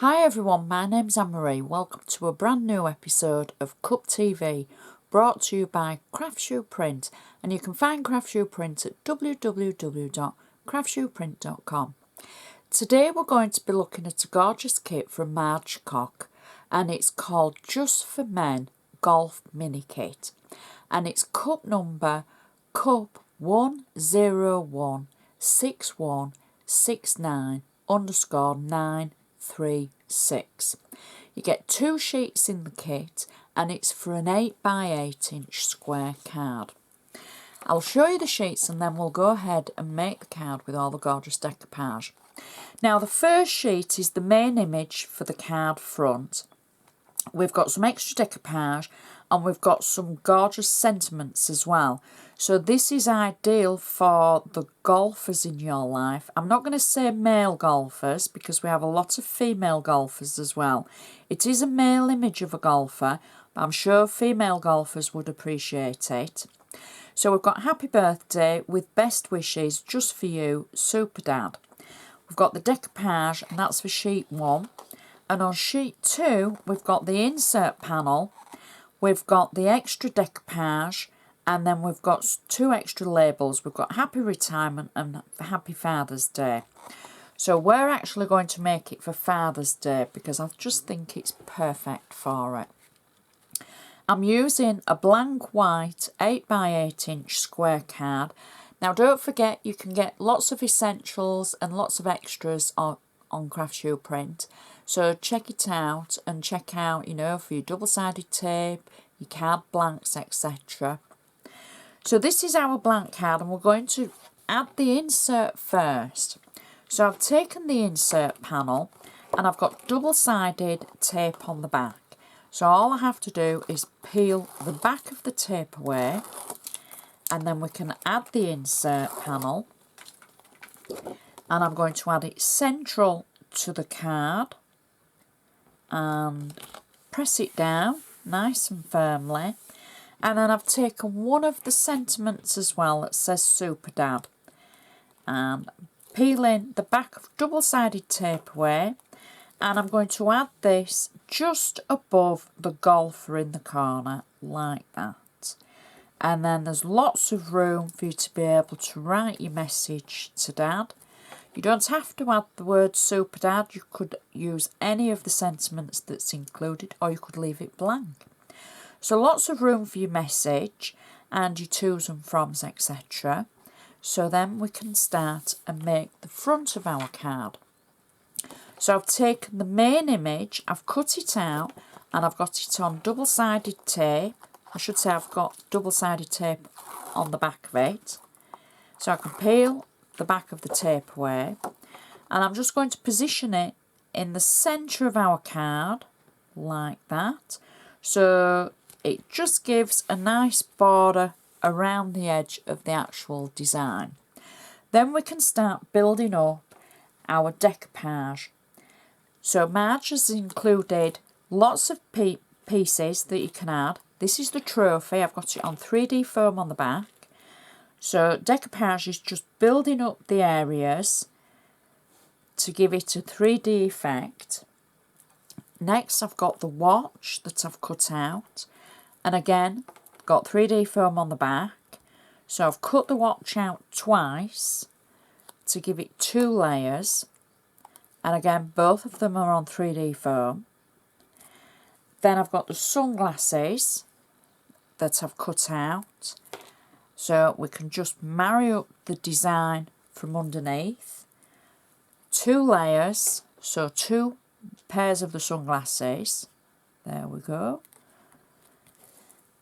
Hi everyone, my name's Marie. Welcome to a brand new episode of Cup TV, brought to you by Craftsuprint, and you can find Craftsuprint at www.craftsuprint.com. Today we're going to be looking at a gorgeous kit from Marijke, and it's called Just for Men Golf Mini Kit, and it's cup number cup 1016169_936. You get 2 sheets in the kit, and it's for an 8x8" square card. I'll show you the sheets and then we'll go ahead and make the card with all the gorgeous decoupage. Now the first sheet is the main image for the card front. We've got some extra decoupage and we've got some gorgeous sentiments as well. So this is ideal for the golfers in your life. I'm not going to say male golfers because we have a lot of female golfers as well. It is a male image of a golfer, but I'm sure female golfers would appreciate it. So we've got happy birthday with best wishes just for you, Super Dad. We've got the decoupage, and that's for sheet 1. And on sheet 2, we've got the insert panel, we've got the extra decoupage, and then we've got 2 extra labels. We've got Happy Retirement and Happy Father's Day. So we're actually going to make it for Father's Day because I just think it's perfect for it. I'm using a blank white 8x8" square card. Now don't forget, you can get lots of essentials and lots of extras on Craftsuprint. So check it out and check out, for your double-sided tape, your card blanks, etc. So this is our blank card, and we're going to add the insert first. So I've taken the insert panel and I've got double-sided tape on the back. So all I have to do is peel the back of the tape away, and then we can add the insert panel, and I'm going to add it central to the card and press it down nice and firmly. And then I've taken one of the sentiments as well that says Super Dad, and peeling the back of double-sided tape away, and I'm going to add this just above the golfer in the corner like that. And then there's lots of room for you to be able to write your message to Dad. You don't have to add the word Super Dad. You could use any of the sentiments that's included, or you could leave it blank. So lots of room for your message and your to's and froms, etc. So then we can start and make the front of our card. So I've taken the main image, I've cut it out, and I've got it on double-sided tape. I should say I've got double-sided tape on the back of it. So I can peel the back of the tape away, and I'm just going to position it in the centre of our card like that. So it just gives a nice border around the edge of the actual design. Then we can start building up our decoupage. So Marge has included lots of pieces that you can add. This is the trophy. I've got it on 3D foam on the back. So decoupage is just building up the areas to give it a 3D effect. Next I've got the watch that I've cut out, and again got 3D foam on the back. So I've cut the watch out twice to give it 2 layers, and again both of them are on 3D foam. Then I've got the sunglasses that I've cut out, so we can just marry up the design from underneath. 2 layers, so 2 pairs of the sunglasses. There we go.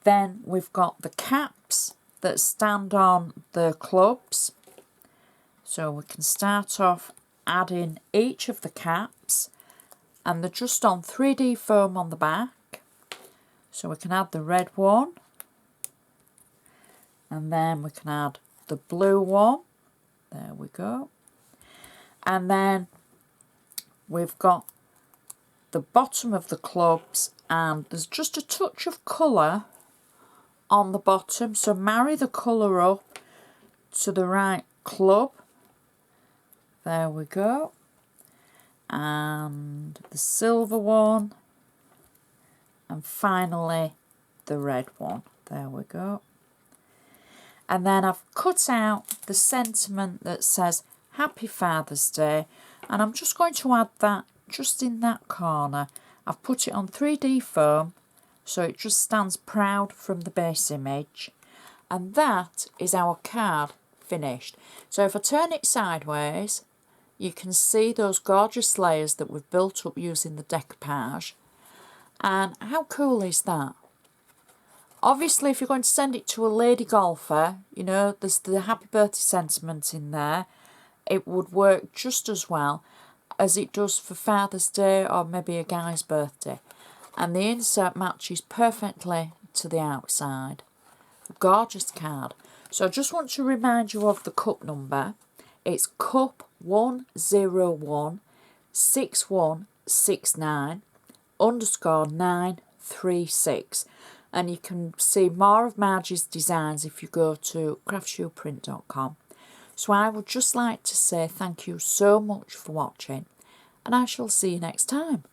Then we've got the caps that stand on the clubs. So we can start off adding each of the caps, and they're just on 3D foam on the back. So we can add the red one, and then we can add the blue one. There we go. And then we've got the bottom of the clubs, and there's just a touch of colour on the bottom. So marry the colour up to the right club. There we go. And the silver one, and finally the red one. There we go. And then I've cut out the sentiment that says Happy Father's Day, and I'm just going to add that just in that corner. I've put it on 3D foam so it just stands proud from the base image, and that is our card finished. So if I turn it sideways, you can see those gorgeous layers that we've built up using the decoupage. And how cool is that? Obviously, if you're going to send it to a lady golfer, you know, there's the happy birthday sentiment in there. It would work just as well as it does for Father's Day or maybe a guy's birthday. And the insert matches perfectly to the outside. Gorgeous card. So I just want to remind you of the cup number. It's cup 1016169 _ 936. And you can see more of Margie's designs if you go to craftsuprint.com. So I would just like to say thank you so much for watching, and I shall see you next time.